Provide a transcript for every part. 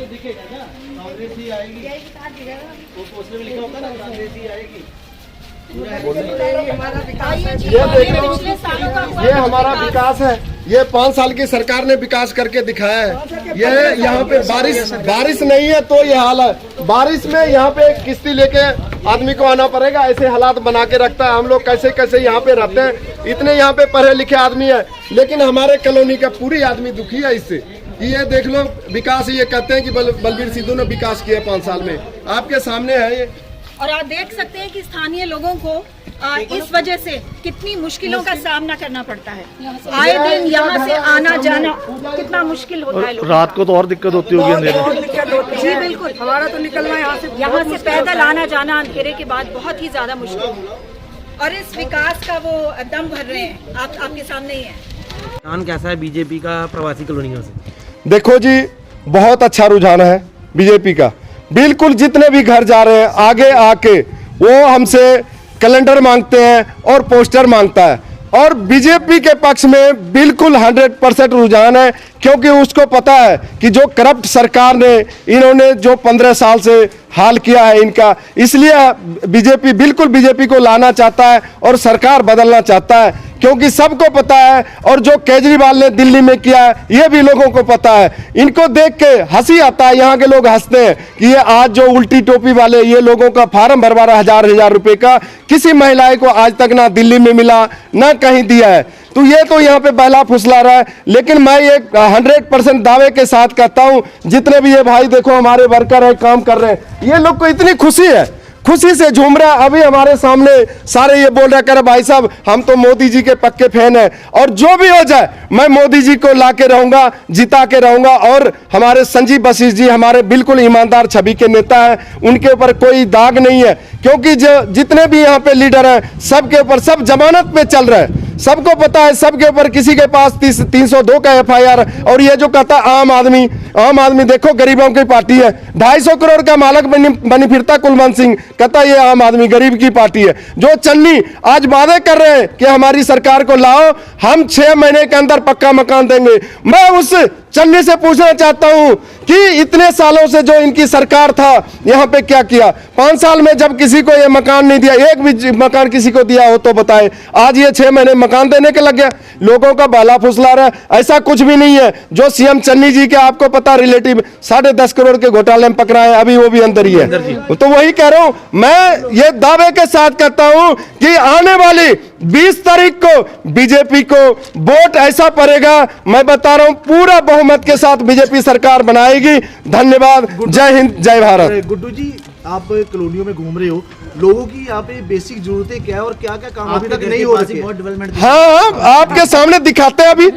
दिखेगा ना, कांग्रेस ही आएगी, वो पोस्टर में लिखा होगा ना कांग्रेस ही आएगी। ये हमारा विकास है। ये 5 साल की सरकार ने विकास करके दिखाया है। ये यहाँ पे बारिश नहीं है तो ये हाल है। बारिश में यहाँ पे किश्ती लेके आदमी को आना पड़ेगा, ऐसे हालात बना के रखता है। हम लोग कैसे कैसे यहाँ पे रहते हैं, इतने यहाँ पे पढ़े लिखे आदमी है, लेकिन हमारे कॉलोनी का पूरी आदमी दुखी है इससे। ये देख लो विकास, ये कहते हैं कि बलबीर सिद्धू ने विकास किया 5 साल में, आपके सामने है ये। और आप देख सकते हैं कि स्थानीय लोगों को इस वजह से कितनी मुश्किलों का सामना करना पड़ता है। आए दिन यहाँ से आना जाना कितना मुश्किल होता है। रात को तो और दिक्कत होती होगी अंधेरे में। जी बिल्कुल, हमारा तो निकलना यहाँ से पैदल आना जाना अंधेरे के बाद बहुत ही ज्यादा मुश्किल है। और इस विकास का वो दम भर रहे हैं, आपके सामने ही है। रुझान कैसा है बीजेपी का प्रवासी कॉलोनियों से? देखो जी, बहुत अच्छा रुझान है बीजेपी का। बिल्कुल जितने भी घर जा रहे हैं आगे आके वो हमसे कैलेंडर मांगते हैं और पोस्टर मांगता है। और बीजेपी के पक्ष में बिल्कुल 100% रुझान है, क्योंकि उसको पता है कि जो करप्ट सरकार ने इन्होंने जो 15 साल से हाल किया है इनका, इसलिए बीजेपी बिल्कुल बीजेपी को लाना चाहता है और सरकार बदलना चाहता है, क्योंकि सबको पता है। और जो केजरीवाल ने दिल्ली में किया है ये भी लोगों को पता है। इनको देख के हंसी आता है, यहाँ के लोग हंसते हैं कि ये आज जो उल्टी टोपी वाले ये लोगों का फार्म भरवा रहा हजार रुपए का, किसी महिलाएं को आज तक ना दिल्ली में मिला ना कहीं दिया है। तो ये तो यहाँ पे बहला फुसला रहा है। लेकिन मैं ये 100% दावे के साथ कहता हूँ, जितने भी ये भाई देखो हमारे वर्कर है, काम कर रहे हैं, ये लोग को इतनी खुशी है, खुशी से झूम रहा है। अभी हमारे सामने सारे ये बोल रहे कर भाई साहब हम तो मोदी जी के पक्के फैन हैं, और जो भी हो जाए मैं मोदी जी को ला के रहूंगा, जिता के रहूंगा। और हमारे संजीव बशीष जी हमारे बिल्कुल ईमानदार छवि के नेता हैं, उनके ऊपर कोई दाग नहीं है, क्योंकि जो जितने भी यहाँ पे लीडर हैं सबके ऊपर सब जमानत पे चल रहे हैं। सबको पता है सबके ऊपर, किसी के पास 302 का FIR। और ये जो कहता आम आदमी देखो गरीबों की पार्टी है, 250 करोड़ का मालक बनी फिरता कुलवंत सिंह, कहता ये आम आदमी गरीब की पार्टी है। जो चन्नी आज वादे कर रहे हैं कि हमारी सरकार को लाओ, हम 6 महीने के अंदर पक्का मकान देंगे। मैं उस चन्नी से पूछना चाहता हूं कि इतने सालों से जो इनकी सरकार था यहाँ पे क्या किया? 5 साल में जब किसी को ये मकान नहीं दिया, एक भी मकान किसी को दिया हो तो बताए। आज ये 6 महीने मकान देने के लग गया, लोगों का बाला फुसला रहा है। ऐसा कुछ भी नहीं है। जो CM चन्नी जी के आपको पता रिलेटिव 10.5 करोड़ के घोटाले में पकड़ा है, अभी वो भी अंदर ही है। तो वही कह रहा हूं, मैं ये दावे के साथ कहता हूं कि आने वाली 20 तारीख को बीजेपी को वोट ऐसा पड़ेगा, मैं बता रहा हूं पूरा बहुमत के साथ बीजेपी सरकार बनाएगी। धन्यवाद, जय हिंद, जय भारत। गुड्डू जी, आप कॉलोनियों में घूम रहे हो, लोगों की यहाँ पे बेसिक जरूरतें क्या है और क्या क्या काम अभी तक नहीं हो रही है? हाँ, आपके सामने दिखाते हैं। अभी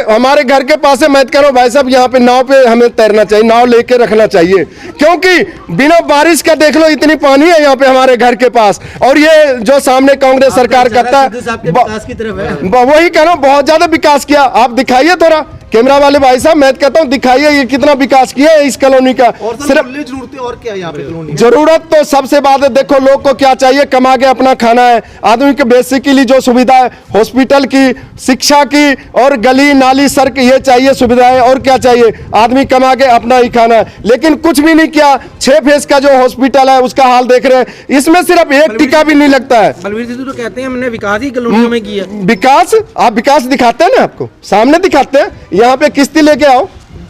हमारे घर के पास है, मैं कह रहा हूँ भाई साहब यहाँ पे नाव पे हमें तैरना चाहिए, नाव लेके रखना चाहिए, क्योंकि बिना बारिश का देख लो इतनी पानी है यहाँ पे हमारे घर के पास। और ये जो सामने कांग्रेस सरकार करता है, वही कह रहा हूँ बहुत ज्यादा विकास किया। आप दिखाइए थोड़ा, कैमरा वाले भाई साहब, मैं कहता हूँ दिखाइए ये कितना विकास किया है इस कॉलोनी का। और सिर्फ जरूरतें और क्या है यहाँ पे कॉलोनी? जरूरत तो सबसे बात है, देखो लोग को क्या चाहिए, कमा के अपना खाना है। आदमी के बेसिकली जो सुविधा है, हॉस्पिटल की, शिक्षा की, और गली नाली सड़क, ये चाहिए सुविधाएं। और क्या चाहिए? आदमी कमा के अपना ही खाना है। लेकिन कुछ भी नहीं किया। 6 फेज का जो हॉस्पिटल है उसका हाल देख रहे हैं, इसमें सिर्फ एक टीका भी नहीं लगता है। बलबीर सिद्धू तो कहते हैं हमने विकास ही कॉलोनियों में किया। विकास, आप विकास दिखाते हैं ना, आपको सामने दिखाते हैं। यहाँ पे किश्ती लेके आओ,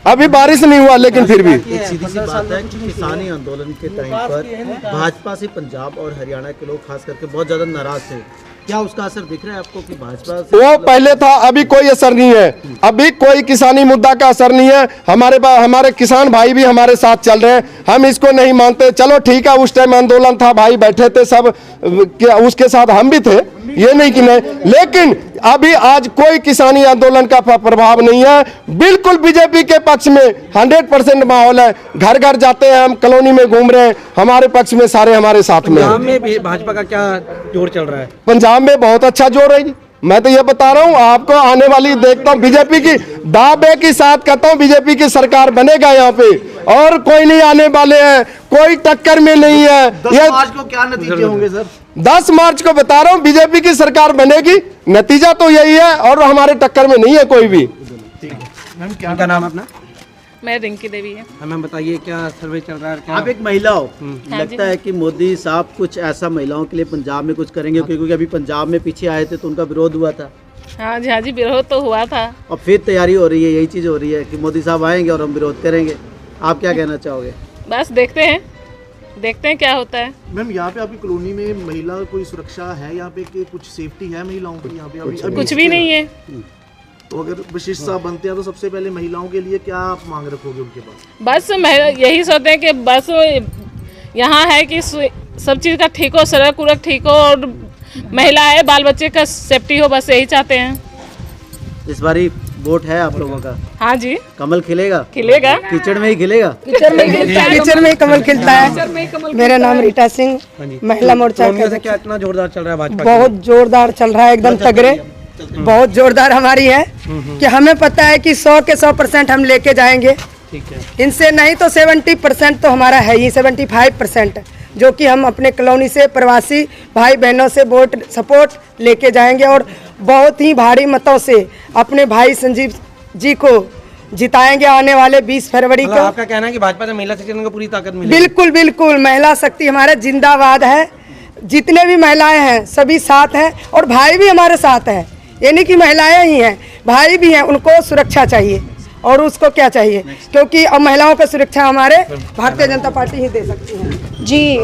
अभी बारिश नहीं हुआ लेकिन फिर भी। एक सीधी सी बात है कि किसानी आंदोलन के टाइम पर भाजपा से पंजाब और हरियाणा के लोग खास करके बहुत ज्यादा नाराज थे। क्या उसका असर दिख रहा है आपको कि भाजपा से? वो पहले था, अभी कोई असर नहीं है। अभी कोई किसानी मुद्दा का असर नहीं है। हमारे किसान भाई भी हमारे साथ चल रहे हैं, हम इसको नहीं मानते। चलो ठीक है, उस टाइम आंदोलन था, भाई बैठे थे सब, उसके साथ हम भी थे, ये नहीं कि नहीं। लेकिन अभी आज कोई किसानी आंदोलन का प्रभाव नहीं है। बिल्कुल बीजेपी के पक्ष में 100% माहौल है। घर घर जाते हैं, हम कॉलोनी में घूम रहे हैं, हमारे पक्ष में सारे हमारे साथ में। पंजाब में भाजपा का क्या जोर चल रहा है? पंजाब में बहुत अच्छा जोर है जी। मैं तो ये बता रहा हूँ आपको, आने वाली देखता हूँ बीजेपी की, दावे के साथ कहता हूँ बीजेपी की सरकार बनेगा यहाँ पे, और कोई नहीं आने वाले हैं, कोई टक्कर में नहीं है। 10 मार्च को क्या नतीजे होंगे सर? 10 मार्च को बता रहा हूँ बीजेपी की सरकार बनेगी, नतीजा तो यही है, और हमारे टक्कर में नहीं है कोई भी। मैम क्या नाम है अपना? मैं रिंकी देवी है। हमें बताइए क्या सर्वे चल रहा है, क्या आप एक महिला हो, हाँ लगता जी। है कि मोदी साहब कुछ ऐसा महिलाओं के लिए पंजाब में कुछ करेंगे, क्योंकि अभी पंजाब में पीछे आए थे तो उनका विरोध हुआ था हाँ जी, विरोध तो हुआ था। और फिर तैयारी हो रही है, यही चीज़ हो रही है कि मोदी साहब आएंगे और हम विरोध करेंगे। आप क्या कहना चाहोगे? बस देखते हैं क्या होता है। मैम यहाँ पे आपकी कॉलोनी में महिला कोई सुरक्षा है यहाँ पे कि कुछ सेफ्टी है महिलाओं की यहाँ पे? अभी कुछ भी नहीं है। तो अगर वशिष्ठ साहब बनते हैं तो सबसे पहले महिलाओं के लिए क्या आप मांग रखोगे उनके पास? बस यही सोचते हैं कि बस यहाँ है कि सब चीज़ का ठीक हो, सड़क उड़क ठीक हो और महिला है, बाल बच्चे का सेफ्टी हो, बस यही चाहते हैं। इस बारी वोट है आप लोगों का? हाँ जी, कमल खिलेगा? खिलेगा। कीचड़ में ही खिलेगा? कीचड़ में ही कमल खिलता है। मेरा नाम रीटा सिंह, महिला मोर्चा का। क्या इतना जोरदार चल रहा है भाजपा? बहुत जोरदार चल रहा है, एकदम तगड़े, बहुत जोरदार हमारी है कि हमें पता है कि 100 के 100% हम लेके जाएंगे। ठीक है। इनसे नहीं तो 70% तो हमारा है ही, 75% जो कि हम अपने कॉलोनी से प्रवासी भाई बहनों से वोट सपोर्ट लेके जाएंगे और बहुत ही भारी मतों से अपने भाई संजीव जी को जिताएंगे आने वाले 20 फरवरी को। आपका कहना है कि भाजपा से महिला सशक्तिकरण को पूरी ताकत मिलेगी? बिल्कुल बिल्कुल, महिला शक्ति हमारा जिंदाबाद है। जितने भी महिलाएं हैं सभी साथ हैं और भाई भी हमारे साथ हैं। ये नहीं कि महिलाएं ही हैं, भाई भी हैं, उनको सुरक्षा चाहिए और उसको क्या चाहिए, क्योंकि अब महिलाओं को सुरक्षा हमारे भारतीय जनता पार्टी ही दे सकती है। जी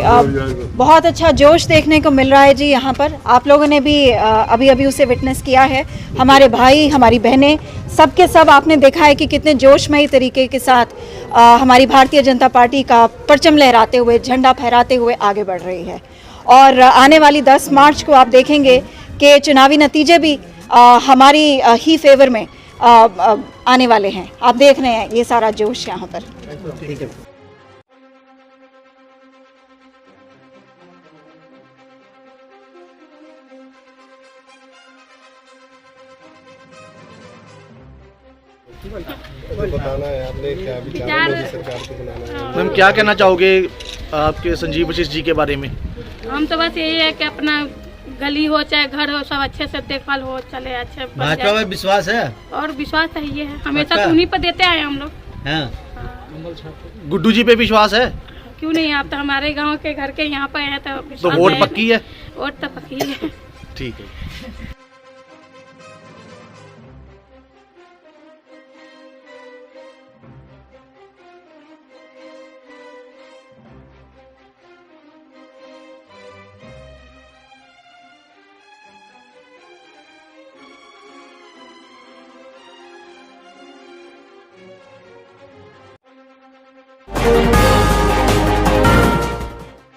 बहुत अच्छा जोश देखने को मिल रहा है जी यहाँ पर। आप लोगों ने भी अभी अभी उसे विटनेस किया है। हमारे भाई, हमारी बहनें, सब के सब आपने देखा है कि कितने जोशमयी तरीके के साथ हमारी भारतीय जनता पार्टी का परचम लहराते हुए, झंडा फहराते हुए आगे बढ़ रही है। और आने वाली 10 मार्च को आप देखेंगे कि चुनावी नतीजे भी हमारी ही फेवर में आने वाले हैं। आप देख रहे हैं ये सारा जोश यहाँ पर। ठीक है। बताना है आपने क्या विचार मोदी सरकार को बनाना है। मैम क्या कहना चाहोगे आपके संजीव वशिष्ठ जी के बारे में? हम तो बस यही है कि अपना गली हो चाहे घर हो, सब अच्छे से देखभाल हो, चले अच्छे बन भाजपा जाए। में विश्वास है? और विश्वास तो ये है, हमेशा पक्का? तो उन्हीं पर देते आए हम लोग। हाँ। गुड्डू जी पे विश्वास है? क्यों नहीं, आप तो हमारे गांव के घर के यहाँ पे हैं तो तो विश्वास वोट है। पक्की है? वोट तो पक्की है। ठीक है।